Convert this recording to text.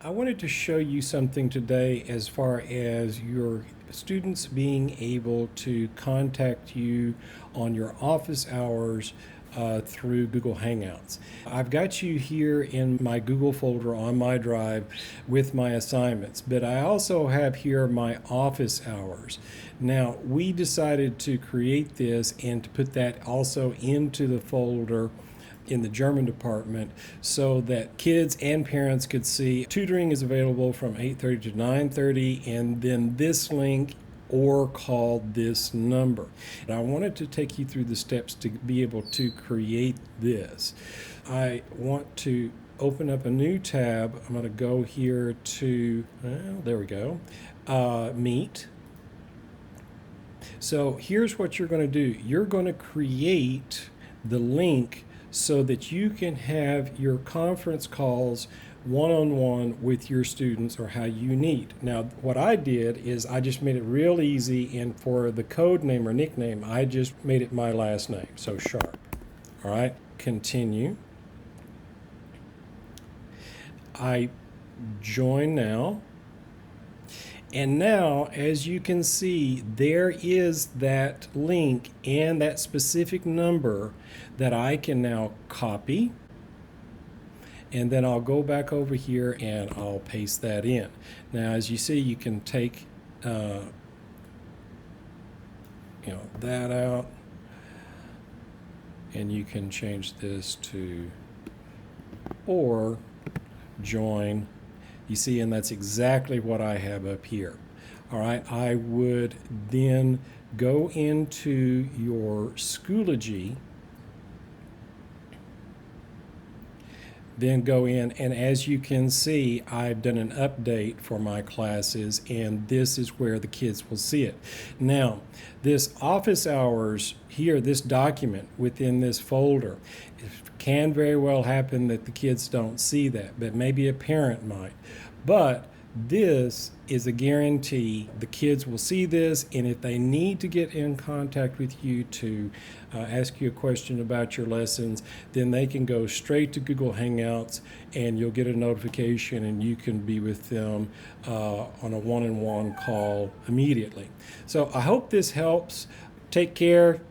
I wanted to show you something today as far as your students being able to contact you on your office hours through Google Hangouts. I've got you here in my Google folder on my drive with my assignments, but I also have here my office hours. Now, we decided to create this and to put that also into the folder in the German department so that kids and parents could see tutoring is available from 8:30 to 9:30, and then this link or call this number. And I wanted to take you through the steps to be able to create this. I want to open up a new tab. I'm going to go here to, well, there we go, Meet. So here's what you're going to do. You're going to create the link so that you can have your conference calls one-on-one with your students, or how you need. Now, what I did is I just made it real easy, and for the code name or nickname, I just made it my last name, so Sharp. All right, continue. I join now. And now, as you can see, there is that link and that specific number that I can now copy. And then I'll go back over here and I'll paste that in. Now, as you see, you can take that out, and you can change this to or join. You see, and that's exactly what I have up here. All right, I would then go into your Schoology, then go in, and as you can see, I've done an update for my classes, and this is where the kids will see it. Now, this office hours here, this document within this folder, it can very well happen that the kids don't see that, but maybe a parent might. But this is a guarantee. The kids will see this, and if they need to get in contact with you to ask you a question about your lessons, then they can go straight to Google Hangouts, and you'll get a notification, and you can be with them on a one-on-one call immediately. So I hope this helps. Take care.